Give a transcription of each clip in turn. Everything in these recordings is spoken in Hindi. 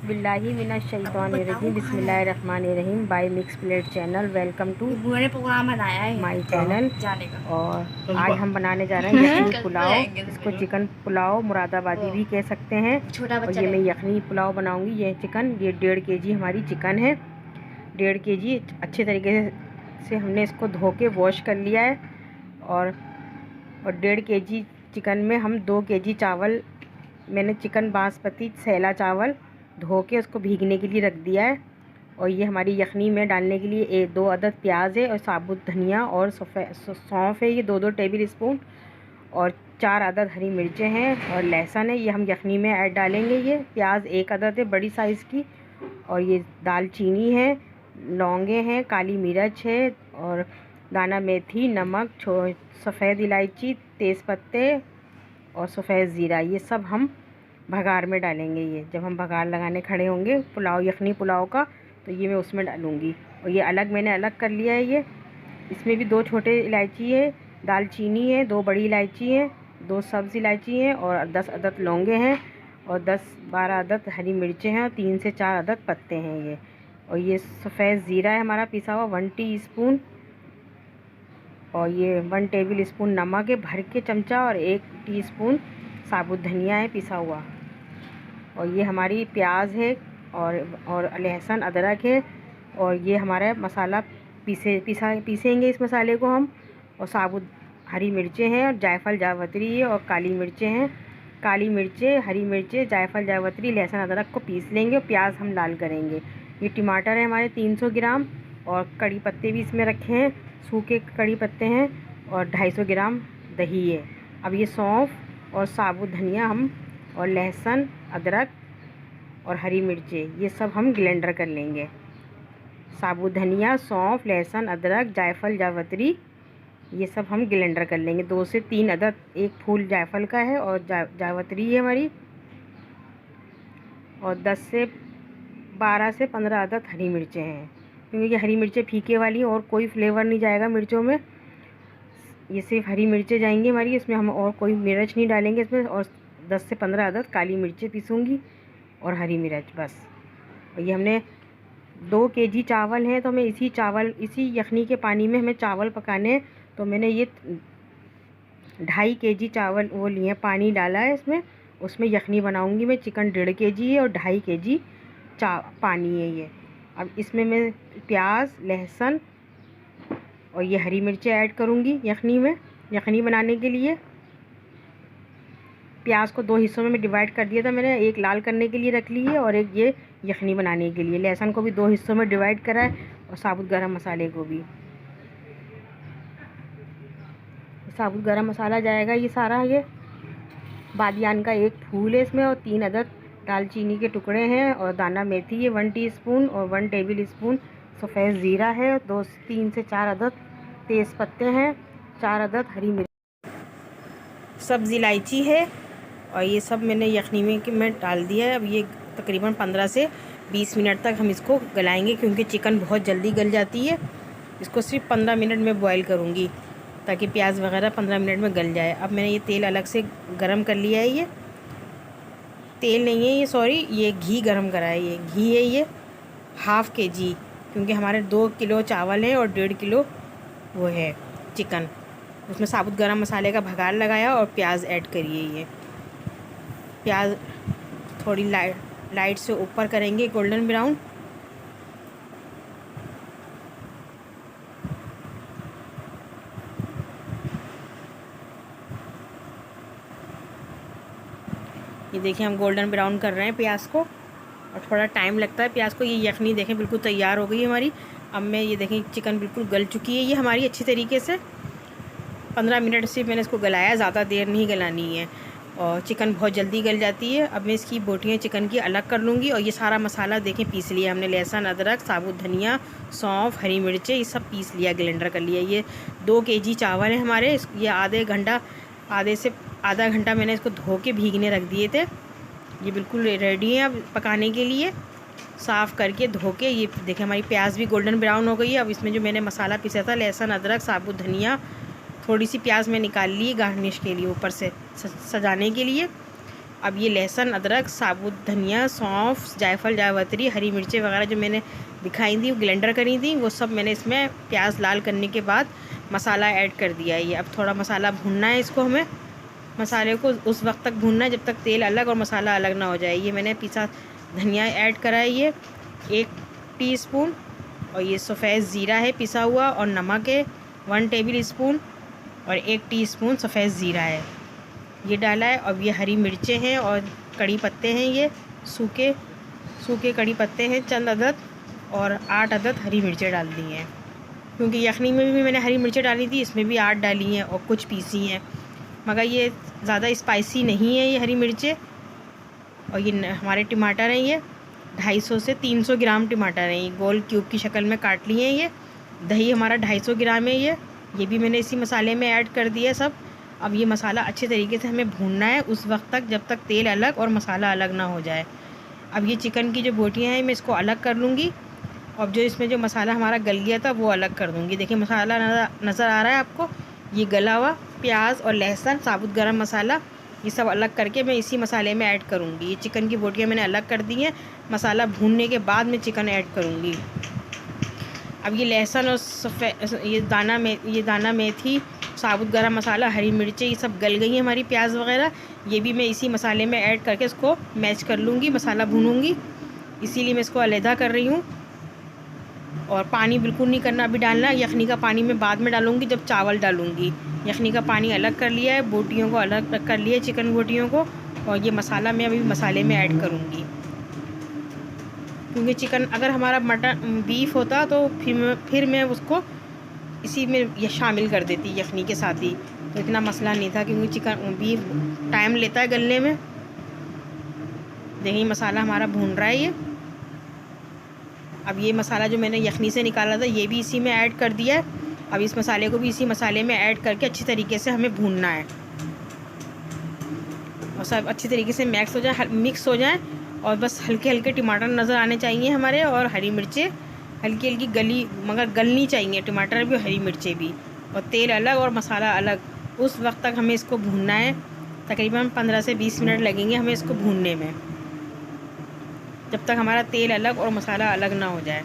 बिल्लाहि मिनश्शैतानिर्रजीम बिस्मिल्लाहिर्रहमानिर्रहीम by mix plate channel. Welcome to मैंने प्रोग्राम बनाया है माय चैनल जाने का। और आज हम बनाने जा रहे हैं यखनी पुलाव। इसको चिकन पुलाव मुरादाबादी भी कह सकते हैं। छोटा और बच्चा ये मैं यखनी पुलाव बनाऊंगी। ये चिकन, ये 1.5 kg हमारी चिकन है। 1.5 kg अच्छे तरीके से हमने इसको धो के वॉश कर लिया है। और 1.5 kg चिकन में हम 2 kg चावल, मैंने चिकन बासमती सैला चावल धो के उसको भीगने के लिए रख दिया है। और ये हमारी यखनी में डालने के लिए 2 अदद प्याज है और साबुत धनिया और सौंफ है, ये 2-2 टेबल स्पून। और 4 अदद हरी मिर्चें हैं और लहसुन है, ये हम यखनी में ऐड डालेंगे। ये प्याज 1 अदद है बड़ी साइज़ की। और ये दालचीनी है, लौंगे हैं, काली मिर्च है और दाना मेथी, नमक, सफ़ेद इलायची, तेज़पत्ते और सफ़ेद ज़ीरा, ये सब हम भगार में डालेंगे। ये जब हम भगार लगाने खड़े होंगे पुलाव, यखनी पुलाव का, तो ये मैं उसमें डालूँगी। और ये मैंने अलग कर लिया है। ये इसमें भी 2 छोटे इलायची है, दालचीनी है, 2 बड़ी इलायची है, 2 सब्ज़ इलायची है और 10 अदद लौंगे हैं और 10-12 अदद हरी मिर्चें हैं और 3 से 4 अदद पत्ते हैं ये। और ये सफ़ेद ज़ीरा है हमारा पिसा हुआ 1 टीस्पून। और ये 1 टेबल स्पून नमक है भर के चमचा और 1 टीस्पून साबुत धनिया है पिसा हुआ। और ये हमारी प्याज है और लहसुन अदरक है। और ये हमारा मसाला पीसेंगे इस मसाले को हम। और साबुत हरी मिर्चें हैं और जायफल जावित्री है और काली मिर्चें हैं। काली मिर्चें, हरी मिर्चें, जायफल जावित्री, लहसुन अदरक को पीस लेंगे और प्याज हम लाल करेंगे। ये टमाटर है हमारे 300 ग्राम और कड़ी पत्ते भी इसमें रखे हैं, सूखे कड़ी पत्ते हैं और 250 ग्राम दही है। अब ये सौंफ और साबुत धनिया हम और लहसुन अदरक और हरी मिर्चें, ये सब हम ग्राइंडर कर लेंगे। साबुत धनिया, सौंफ, लहसुन अदरक, जायफल जावित्री, ये सब हम ग्राइंडर कर लेंगे। 2 से 3 अदद, 1 फूल जायफल का है और जावित्री है हमारी। और 12 से 15 अदद हरी मिर्चें हैं, क्योंकि ये हरी मिर्चें फीके वाली हैं और कोई फ्लेवर नहीं जाएगा मिर्चों में। ये सिर्फ हरी मिर्चें जाएंगी हमारी, इसमें हम और कोई मिर्च नहीं डालेंगे इसमें। और 10 से 15 अदद काली मिर्चें पीसूँगी और हरी मिर्च बस। और ये हमने 2 kg चावल हैं, तो मैं इसी यखनी के पानी में हमें चावल पकाने हैं। तो मैंने ये 2.5 kg चावल वो लिए, पानी डाला है इसमें, उसमें यखनी बनाऊंगी मैं। चिकन 1.5 kg है और 2.5 kg पानी है ये। अब इसमें मैं प्याज, लहसुन और ये हरी मिर्चें ऐड करूँगी यखनी में, यखनी बनाने के लिए। प्याज को 2 हिस्सों में मैं डिवाइड कर दिया था मैंने, एक लाल करने के लिए रख ली है और एक ये यखनी बनाने के लिए। लहसुन को भी 2 हिस्सों में डिवाइड करा है और साबुत गरम मसाले को भी। साबुत गरम मसाला जाएगा ये सारा। ये बादियान का 1 फूल है इसमें और 3 अदद दालचीनी के टुकड़े हैं और दाना मेथी है 1 टीस्पून और 1 टेबल स्पून सफ़ेद ज़ीरा है, 3 से 4 अदद तेज़ पत्ते हैं, 4 अदद हरी मिर्च, सब्ज़ इलायची है। और ये सब मैंने यखनी में डाल दिया है। अब ये तकरीबन 15 से 20 मिनट तक हम इसको गलाएंगे, क्योंकि चिकन बहुत जल्दी गल जाती है। इसको सिर्फ 15 मिनट में बॉईल करूँगी ताकि प्याज वगैरह 15 मिनट में गल जाए। अब मैंने ये तेल अलग से गरम कर लिया है। ये तेल नहीं है ये, सॉरी, ये घी गरम करा है। ये घी है, ये 1/2 kg, क्योंकि हमारे 2 किलो चावल है और 1.5 किलो वो है चिकन। उसमें साबुत गरम मसाले का भगार लगाया और प्याज ऐड करिए। ये प्याज थोड़ी लाइट से ऊपर करेंगे, गोल्डन ब्राउन। ये देखिए हम गोल्डन ब्राउन कर रहे हैं प्याज को और थोड़ा टाइम लगता है प्याज को। ये यखनी देखें बिल्कुल तैयार हो गई है हमारी। अब मैं ये देखें चिकन बिल्कुल गल चुकी है ये हमारी अच्छी तरीके से। 15 मिनट से मैंने इसको गलाया, ज़्यादा देर नहीं गलानी है और चिकन बहुत जल्दी गल जाती है। अब मैं इसकी बोटियाँ चिकन की अलग कर लूँगी। और ये सारा मसाला देखें पीस लिया हमने, लहसुन अदरक, साबुत धनिया, सौंफ, हरी मिर्चें, ये सब पीस लिया, ग्राइंडर कर लिया। ये 2 kg चावल है हमारे। ये आधे से आधा घंटा मैंने इसको धो के भीगने रख दिए थे। ये बिल्कुल रेडी है अब पकाने के लिए। साफ़ करके धो के ये देखें हमारी प्याज भी गोल्डन ब्राउन हो गई है। अब इसमें जो मैंने मसाला पीसा था, लहसुन अदरक, साबुत धनिया, थोड़ी सी प्याज में निकाल ली गार्निश के लिए, ऊपर से सजाने के लिए। अब ये लहसुन, अदरक, साबुत धनिया, सौंफ, जायफल, जावित्री, हरी मिर्चें वगैरह जो मैंने दिखाई थी, ग्लेंडर करी थी, वो सब मैंने इसमें प्याज लाल करने के बाद मसाला ऐड कर दिया है। ये अब थोड़ा मसाला भूनना है, इसको हमें मसाले को उस वक्त तक भूनना है जब तक तेल अलग और मसाला अलग ना हो जाए। ये मैंने पिसा धनिया ऐड करा है, ये 1 टीस्पून, और ये सफ़ेद ज़ीरा है पिसा हुआ, और नमक है 1 टेबल स्पून, और 1 टीस्पून सफ़ेद ज़ीरा है, ये डाला है। अब ये हरी मिर्चें हैं और कड़ी पत्ते हैं, ये सूखे कड़ी पत्ते हैं चंद अदद, और 8 अदद हरी मिर्चें डाल दी हैं, क्योंकि यखनी में भी मैंने हरी मिर्चें डाली थी, इसमें भी 8 डाली हैं और कुछ पीसी हैं, मगर ये ज़्यादा स्पाइसी नहीं है ये हरी मिर्चें। और ये हमारे टमाटर हैं, ये 250 से 300 ग्राम टमाटर हैं, ये गोल क्यूब की शक्ल में काट लिए हैं। ये दही हमारा 250 ग्राम है, ये भी मैंने इसी मसाले में ऐड कर दिया सब। अब ये मसाला अच्छे तरीके से हमें भूनना है उस वक्त तक जब तक तेल अलग और मसाला अलग ना हो जाए। अब ये चिकन की जो बोटियाँ हैं मैं इसको अलग कर लूँगी, और जो इसमें जो मसाला हमारा गल गया था वो अलग कर दूँगी। देखिए मसाला नज़र आ रहा है आपको, ये गला हुआ प्याज और लहसुन, साबुत गरम मसाला, ये सब अलग करके मैं इसी मसाले में ऐड करूँगी। ये चिकन की बोटियाँ मैंने अलग कर दी हैं, मसाला भूनने के बाद मैं चिकन ऐड करूँगी। अब ये लहसुन और ये दाना मेथी, साबुत गरम मसाला, हरी मिर्चें, ये सब गल गई हैं हमारी प्याज वगैरह, ये भी मैं इसी मसाले में ऐड करके इसको मैच कर लूँगी, मसाला भूनूँगी, इसीलिए मैं इसको अलहदा कर रही हूँ। और पानी बिल्कुल नहीं करना अभी डालना, यखनी का पानी मैं बाद में डालूँगी जब चावल डालूँगी। यखनी का पानी अलग कर लिया है, बोटियों को अलग कर लिया, चिकन बोटियों को, और ये मसाला मैं अभी मसाले में ऐड करूँगी। क्योंकि चिकन अगर हमारा मटन बीफ होता तो फिर मैं उसको इसी में ये शामिल कर देती यखनी के साथ ही, तो इतना मसला नहीं था, क्योंकि चिकन बीफ टाइम लेता है गलने में। देखिए मसाला हमारा भून रहा है ये। अब ये मसाला जो मैंने यखनी से निकाला था ये भी इसी में ऐड कर दिया है। अब इस मसाले को भी इसी मसाले में ऐड करके अच्छी तरीके से हमें भूनना है, और सब अच्छी तरीके से मिक्स हो जाए, और बस हल्के हल्के टमाटर नज़र आने चाहिए हमारे, और हरी मिर्चें हल्की हल्की गली मगर गलनी चाहिए, टमाटर भी और हरी मिर्चें भी, और तेल अलग और मसाला अलग। उस वक्त तक हमें इसको भूनना है, तकरीबन 15 से 20 मिनट लगेंगे हमें इसको भूनने में, जब तक हमारा तेल अलग और मसाला अलग ना हो जाए।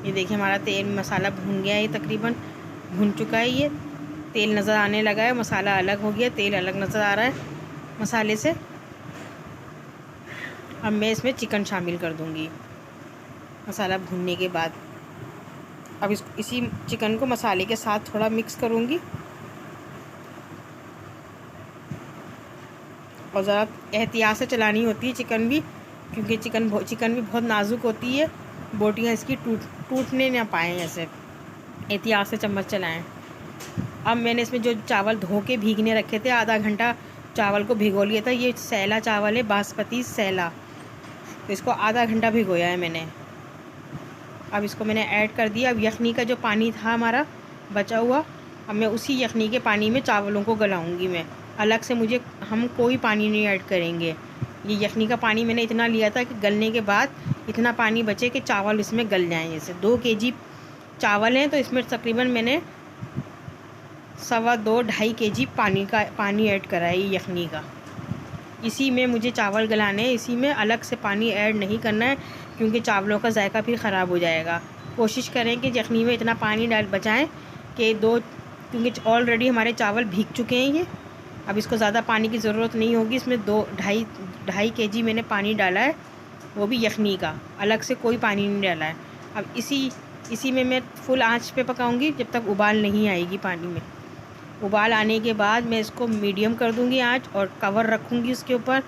ये देखिए हमारा तेल मसाला भून गया है, ये तकरीबन भून चुका है, ये तेल नज़र आने लगा है, मसाला अलग हो गया, तेल अलग नज़र आ रहा है मसाले से। अब मैं इसमें चिकन शामिल कर दूंगी मसाला भूनने के बाद। अब इसी चिकन को मसाले के साथ थोड़ा मिक्स करूंगी, और ज़रा एहतियात से चलानी होती है चिकन भी, क्योंकि चिकन भी बहुत नाजुक होती है, बोटियाँ इसकी टूटने ना पाएँ, ऐसे एहतियात से चम्मच चलाएं। अब मैंने इसमें जो चावल धो के भीगने रखे थे, आधा घंटा चावल को भिगो लिया था, ये सैला चावल है, बासमती सैला, तो इसको आधा घंटा भिगोया है मैंने। अब इसको मैंने ऐड कर दिया। अब यखनी का जो पानी था हमारा बचा हुआ, अब मैं उसी यखनी के पानी में चावलों को गलाऊंगी मैं, अलग से हम कोई पानी नहीं ऐड करेंगे। ये यखनी का पानी मैंने इतना लिया था कि गलने के बाद इतना पानी बचे कि चावल इसमें गल जाएँ। जैसे 2 केजी चावल हैं तो इसमें तकरीबन मैंने 2.5 केजी पानी ऐड करा है ये यखनी का। इसी में मुझे चावल गलाने हैं, इसी में अलग से पानी ऐड नहीं करना है, क्योंकि चावलों का जायका फिर ख़राब हो जाएगा। कोशिश करें कि यखनी में इतना पानी बचाएं कि क्योंकि ऑलरेडी हमारे चावल भीग चुके हैं ये, अब इसको ज़्यादा पानी की ज़रूरत नहीं होगी। इसमें 2.5 केजी मैंने पानी डाला है, वो भी यखनी का, अलग से कोई पानी नहीं डाला है। अब इसी में मैं फुल आंच पे पकाऊंगी जब तक उबाल नहीं आएगी पानी में। उबाल आने के बाद मैं इसको मीडियम कर दूंगी आंच, और कवर रखूंगी उसके ऊपर,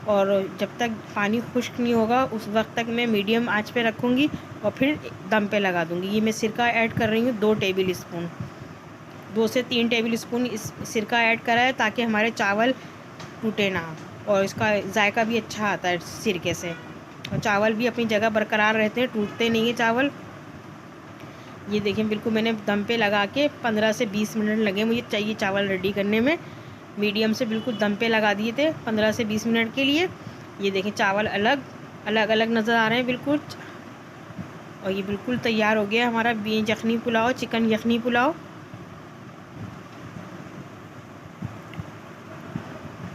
और जब तक पानी खुश्क नहीं होगा उस वक्त तक मैं मीडियम आंच पे रखूंगी, और फिर दम पे लगा दूंगी। ये मैं सिरका ऐड कर रही हूँ 2 टेबल स्पून, 2 से 3 टेबल स्पून इस सिरका ऐड करा है, ताकि हमारे चावल टूटे ना, और इसका जायका भी अच्छा आता है सिरके से, और चावल भी अपनी जगह बरकरार रहते हैं, टूटते नहीं है चावल। ये देखें बिल्कुल मैंने दम पे लगा के 15 से 20 मिनट लगे मुझे चाहिए चावल रेडी करने में, मीडियम से बिल्कुल दम पे लगा दिए थे 15 से 20 मिनट के लिए। ये देखें चावल अलग अलग नज़र आ रहे हैं बिल्कुल, और ये बिल्कुल तैयार हो गया हमारा यखनी पुलाव, चिकन यखनी पुलाव।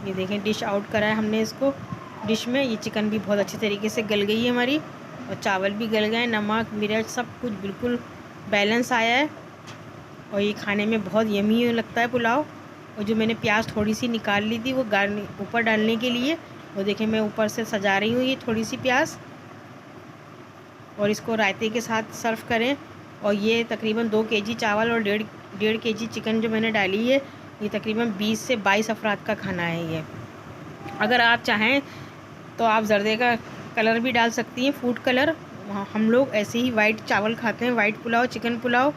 ये देखें डिश आउट करा है हमने इसको डिश में। ये चिकन भी बहुत अच्छी तरीके से गल गई है हमारी और चावल भी गल गए, नमक मिर्च सब कुछ बिल्कुल बैलेंस आया है और ये खाने में बहुत यमी लगता है पुलाव। और जो मैंने प्याज थोड़ी सी निकाल ली थी वो ऊपर डालने के लिए, वो देखें मैं ऊपर से सजा रही हूँ ये थोड़ी सी प्याज। और इसको रायते के साथ सर्व करें। और ये तकरीबन 2 केजी चावल और डेढ़ केजी चिकन जो मैंने डाली है, ये तकरीबन 20 से 22 अफराद का खाना है ये। अगर आप चाहें तो आप जर्दे का कलर भी डाल सकती हैं, फूड कलर। हम लोग ऐसे ही वाइट चावल खाते हैं, वाइट पुलाव, चिकन पुलाव।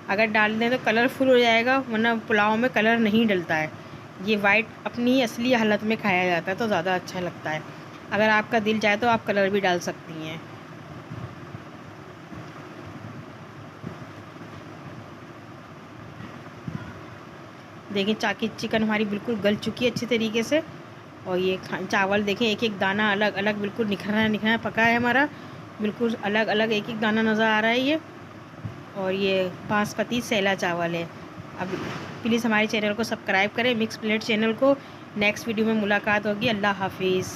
अगर डाल दें तो कलरफुल हो जाएगा, वरना पुलाव में कलर नहीं डलता है। ये वाइट अपनी असली हालत में खाया जाता है तो ज़्यादा अच्छा लगता है। अगर आपका दिल चाहे तो आप कलर भी डाल सकती हैं। देखिए चिकन हमारी बिल्कुल गल चुकी है अच्छी तरीके से। और ये चावल देखें एक एक दाना अलग अलग बिल्कुल निखरा पका है हमारा, बिल्कुल अलग अलग एक एक दाना नज़र आ रहा है ये। और ये बासमती सैला चावल है। अब प्लीज़ हमारे चैनल को सब्सक्राइब करें, मिक्स प्लेट चैनल को। नेक्स्ट वीडियो में मुलाकात होगी। अल्लाह हाफिज़।